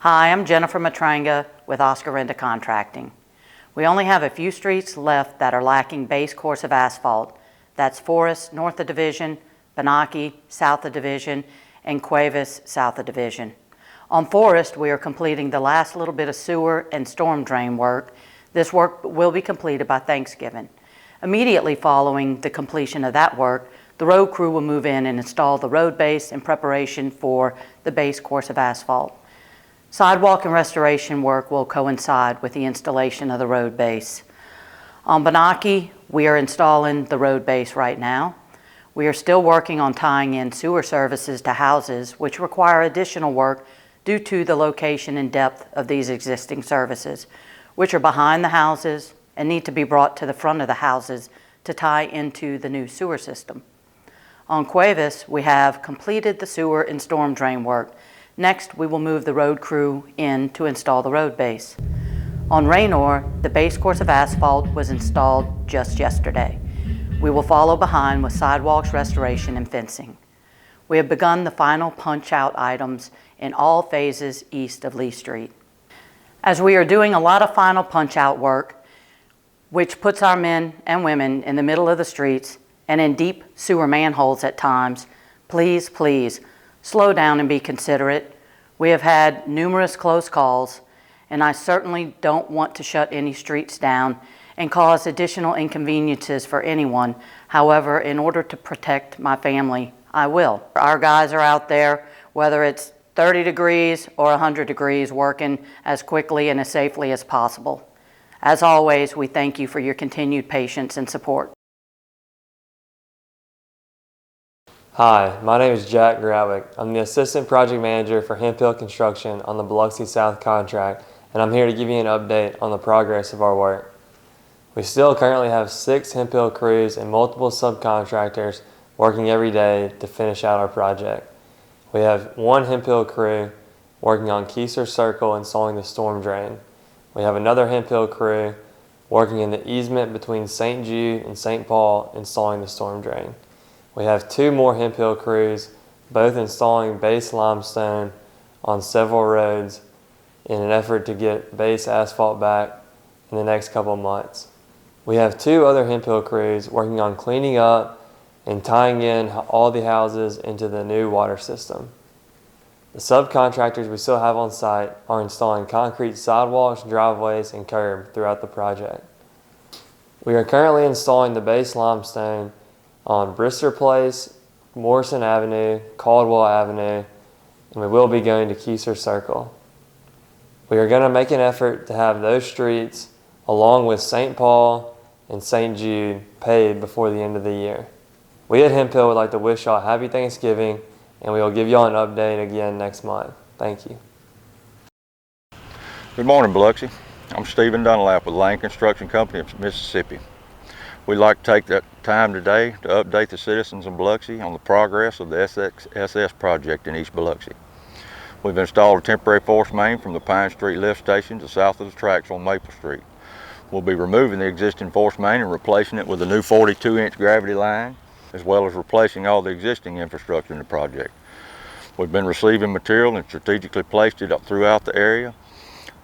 Hi, I'm Jennifer Matranga with Oscar Renda Contracting. We only have a few streets left that are lacking base course of asphalt. That's Forest, north of Division, Biloxi, south of Division, and Cuevas, south of Division. On Forest, we are completing the last little bit of sewer and storm drain work. This work will be completed by Thanksgiving. Immediately following the completion of that work, the road crew will move in and install the road base in preparation for the base course of asphalt. Sidewalk and restoration work will coincide with the installation of the road base. On Biloxi, we are installing the road base right now. We are still working on tying in sewer services to houses, which require additional work due to the location and depth of these existing services, which are behind the houses and need to be brought to the front of the houses to tie into the new sewer system. On Cuevas, we have completed the sewer and storm drain work. Next, we will move the road crew in to install the road base. On Raynor, the base course of asphalt was installed just yesterday. We will follow behind with sidewalks, restoration, and fencing. We have begun the final punch-out items in all phases east of Lee Street. As we are doing a lot of final punch-out work, which puts our men and women in the middle of the streets and in deep sewer manholes at times, please, slow down and be considerate. We have had numerous close calls, and I certainly don't want to shut any streets down and cause additional inconveniences for anyone. However, in order to protect my family, I will. Our guys are out there, whether it's 30 degrees or 100 degrees, working as quickly and as safely as possible. As always, we thank you for your continued patience and support. Hi, my name is Jack Grawick. I'm the Assistant Project Manager for Hemp Hill Construction on the Biloxi South contract, and I'm here to give you an update on the progress of our work. We still currently have 6 Hemp Hill crews and multiple subcontractors working every day to finish out our project. We have 1 Hemp Hill crew working on Keiser Circle installing the storm drain. We have another Hemp Hill crew working in the easement between St. Jude and St. Paul installing the storm drain. We have 2 more Hemp Hill crews, both installing base limestone on several roads in an effort to get base asphalt back in the next couple of months. We have 2 other Hemp Hill crews working on cleaning up and tying in all the houses into the new water system. The subcontractors we still have on site are installing concrete sidewalks, driveways, and curb throughout the project. We are currently installing the base limestone on Brister Place, Morrison Avenue, Caldwell Avenue, and we will be going to Keiser Circle. We are going to make an effort to have those streets, along with St. Paul and St. Jude, paved before the end of the year. We at Hemp Hill would like to wish y'all a happy Thanksgiving, and we will give y'all an update again next month. Thank you. Good morning, Biloxi. I'm Stephen Dunlap with Lane Construction Company of Mississippi. We'd like to take that time today to update the citizens of Biloxi on the progress of the SS project in East Biloxi. We've installed a temporary force main from the Pine Street lift station to south of the tracks on Maple Street. We'll be removing the existing force main and replacing it with a new 42-inch gravity line, as well as replacing all the existing infrastructure in the project. We've been receiving material and strategically placed it up throughout the area.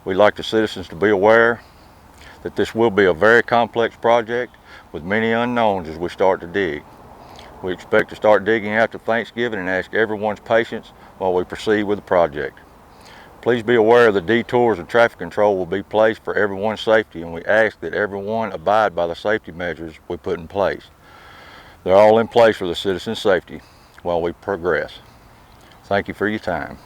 We'd like the citizens to be aware that this will be a very complex project with many unknowns as we start to dig. We expect to start digging after Thanksgiving and ask everyone's patience while we proceed with the project. Please be aware the detours and traffic control will be placed for everyone's safety, and we ask that everyone abide by the safety measures we put in place. They're all in place for the citizens' safety while we progress. Thank you for your time.